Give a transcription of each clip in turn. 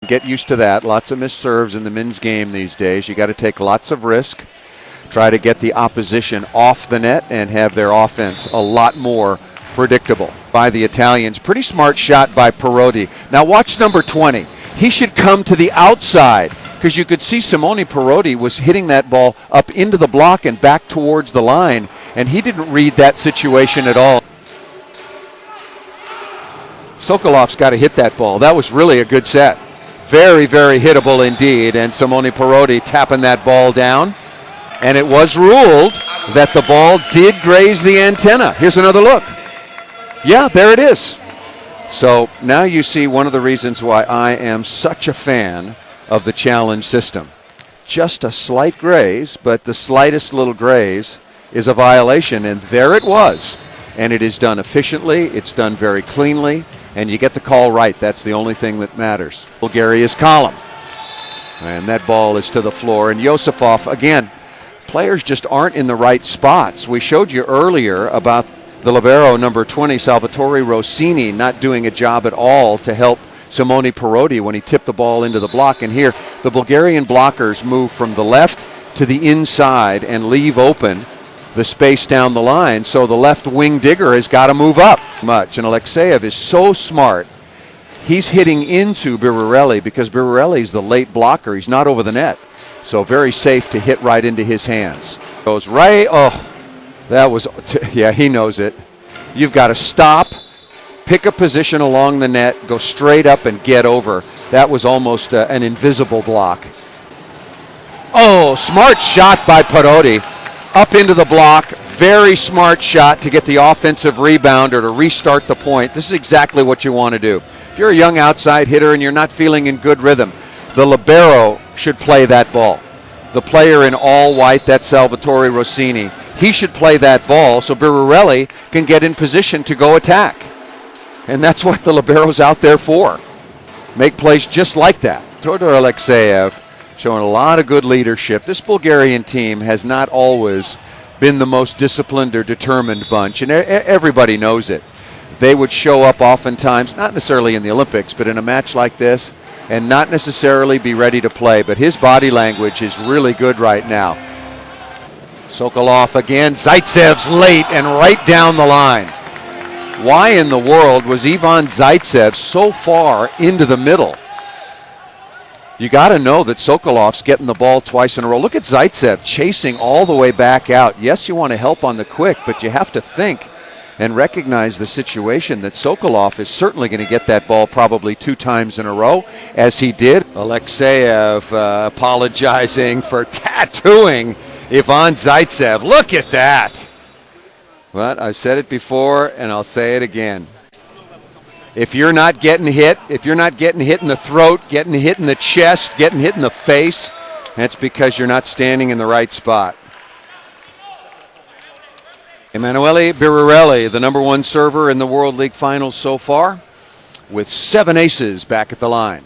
Get used to that. Lots of missed serves in the men's game these days. You got to take lots of risk, try to get the opposition off the net and have their offense a lot more predictable by the Italians. Pretty smart shot by Perotti. Now watch number 20. He should come to the outside because you could see Simone Perotti was hitting that ball up into the block and back towards the line, and he didn't read that situation at all. Sokolov's got to hit that ball. That was really a good set. Very, very hittable indeed, and Simone Perotti tapping that ball down. And it was ruled that the ball did graze the antenna. Here's another look. Yeah, there it is. So now you see one of the reasons why I am such a fan of the challenge system. Just a slight graze, but the slightest little graze is a violation, and there it was. And it is done efficiently, it's done very cleanly, and you get the call right. That's the only thing that matters. Bulgaria's column. And that ball is to the floor. And Yosifov, again, players just aren't in the right spots. We showed you earlier about the libero number 20, Salvatore Rossini, not doing a job at all to help Simone Perotti when he tipped the ball into the block. And here, the Bulgarian blockers move from the left to the inside and leave open the space down the line, so the left wing digger has got to move up much. And Alexeyev is so smart. He's hitting into Birarelli because Birarelli's the late blocker. He's not over the net. So very safe to hit right into his hands. Goes right. Oh, that was, yeah, he knows it. You've got to stop, pick a position along the net, go straight up and get over. That was almost an invisible block. Oh, smart shot by Perotti. Up into the block, very smart shot to get the offensive rebound or to restart the point. This is exactly what you want to do. If you're a young outside hitter and you're not feeling in good rhythm, the libero should play that ball. The player in all white, that's Salvatore Rossini, he should play that ball so Birarelli can get in position to go attack. And that's what the libero's out there for. Make plays just like that. Todor Alexeyev showing a lot of good leadership. This Bulgarian team has not always been the most disciplined or determined bunch, and everybody knows it. They would show up oftentimes, not necessarily in the Olympics, but in a match like this, and not necessarily be ready to play. But his body language is really good right now. Sokolov again. Zaitsev's late and right down the line. Why in the world was Ivan Zaitsev so far into the middle? You got to know that Sokolov's getting the ball twice in a row. Look at Zaitsev chasing all the way back out. Yes, you want to help on the quick, but you have to think and recognize the situation that Sokolov is certainly going to get that ball probably 2 times in a row, as he did. Alexeyev apologizing for tattooing Ivan Zaitsev. Look at that. But I've said it before, and I'll say it again. If you're not getting hit, if you're not getting hit in the throat, getting hit in the chest, getting hit in the face, that's because you're not standing in the right spot. Emanuele Birarelli, the number 1 server in the World League Finals so far, with 7 aces back at the line.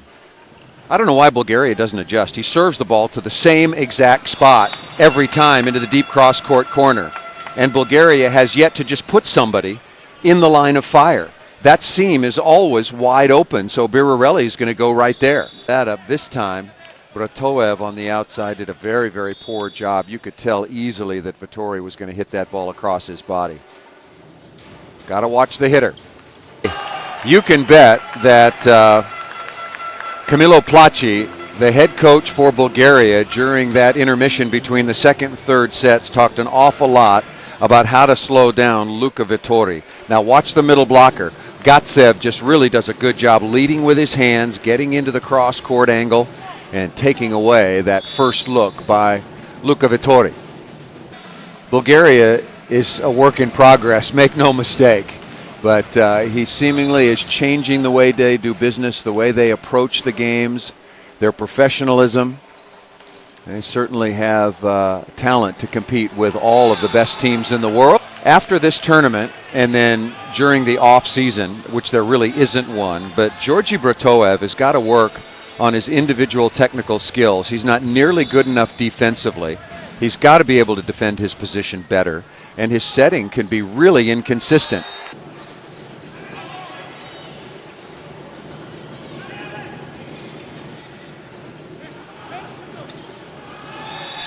I don't know why Bulgaria doesn't adjust. He serves the ball to the same exact spot every time into the deep cross-court corner. And Bulgaria has yet to just put somebody in the line of fire. That seam is always wide open, so Birarelli is going to go right there. That up this time. Bratoev on the outside did a very, very poor job. You could tell easily that Vettori was going to hit that ball across his body. Got to watch the hitter. You can bet that Camillo Placci, the head coach for Bulgaria, during that intermission between the second and third sets, talked an awful lot about how to slow down Luca Vettori. Now watch the middle blocker. Gatsev just really does a good job leading with his hands, getting into the cross-court angle, and taking away that first look by Luca Vettori. Bulgaria is a work in progress, make no mistake. But he seemingly is changing the way they do business, the way they approach the games, their professionalism. They certainly have talent to compete with all of the best teams in the world. After this tournament, and then during the off-season, which there really isn't one, but Georgi Bratoev has got to work on his individual technical skills. He's not nearly good enough defensively. He's got to be able to defend his position better, and his setting can be really inconsistent.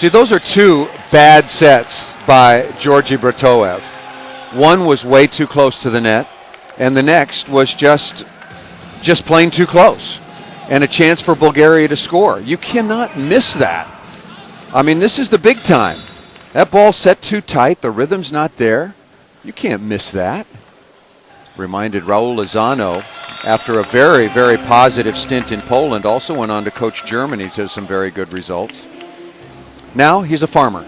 See, those are two bad sets by Georgi Bratoev. One was way too close to the net, and the next was just plain too close, and a chance for Bulgaria to score. You cannot miss that. I mean, this is the big time. That ball's set too tight. The rhythm's not there. You can't miss that. Reminded Raul Lozano, after a very, very positive stint in Poland, also went on to coach Germany to some very good results. Now he's a farmer.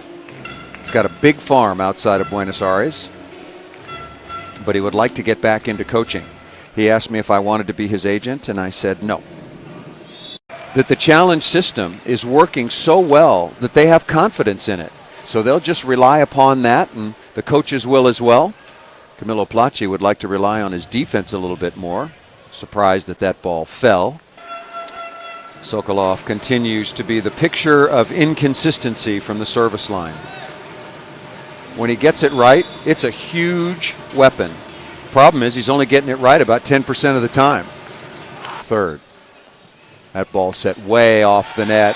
He's got a big farm outside of Buenos Aires, but he would like to get back into coaching. He asked me if I wanted to be his agent, and I said no. That the challenge system is working so well that they have confidence in it. So they'll just rely upon that, and the coaches will as well. Camillo Placci would like to rely on his defense a little bit more. Surprised that that ball fell. Sokolov continues to be the picture of inconsistency from the service line. When he gets it right, it's a huge weapon. Problem is he's only getting it right about 10% of the time. Third. That ball set way off the net.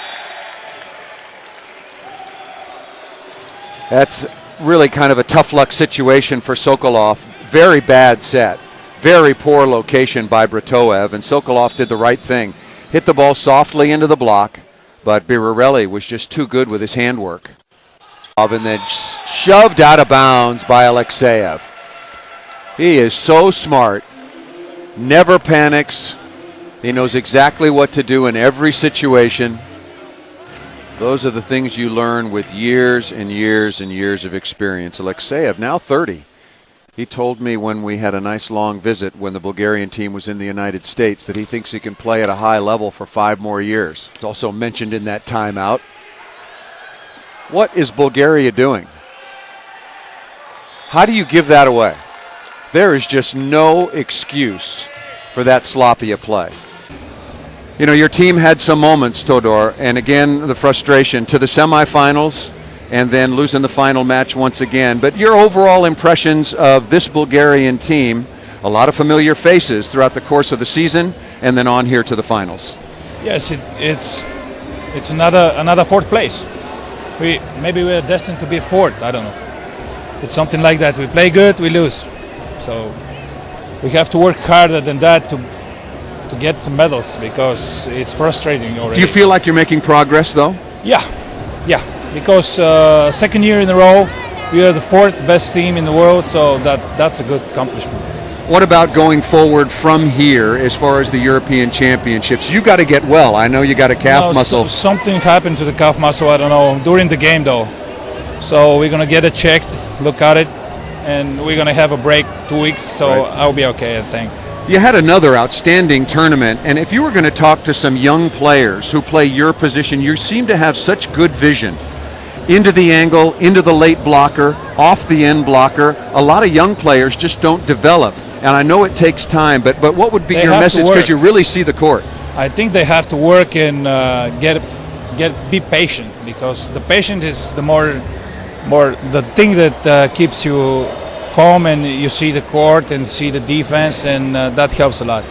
That's really kind of a tough luck situation for Sokolov. Very bad set. Very poor location by Bratoev, and Sokolov did the right thing. Hit the ball softly into the block, but Birarelli was just too good with his handwork. And then shoved out of bounds by Alexeyev. He is so smart, never panics. He knows exactly what to do in every situation. Those are the things you learn with years and years and years of experience. Alexeyev, now 30. He told me when we had a nice long visit when the Bulgarian team was in the United States that he thinks he can play at a high level for 5 more years. It's also mentioned in that timeout. What is Bulgaria doing? How do you give that away? There is just no excuse for that sloppy a play. You know, your team had some moments, Todor, and again, the frustration to the semifinals and then losing the final match once again. But your overall impressions of this Bulgarian team, a lot of familiar faces throughout the course of the season and then on here to the finals. Yes, it's another fourth place. Maybe we're destined to be fourth, I don't know. It's something like that. We play good, we lose. So we have to work harder than that to get some medals because it's frustrating already. Do you feel like you're making progress though? Yeah. Because second year in a row, we are the fourth best team in the world, so that's a good accomplishment. What about going forward from here as far as the European Championships? You got to get well. I know you got a calf muscle. Something happened to the calf muscle, I don't know, during the game though. So we're going to get it checked, look at it, and we're going to have a break 2 weeks, so right. I'll be okay, I think. You had another outstanding tournament, and if you were going to talk to some young players who play your position, you seem to have such good vision. Into the angle, into the late blocker, off the end blocker. A lot of young players just don't develop, and I know it takes time, but what would be your message, because you really see the court? I think they have to work and be patient, because the patient is the more the thing that keeps you calm, and you see the court and see the defense, and that helps a lot.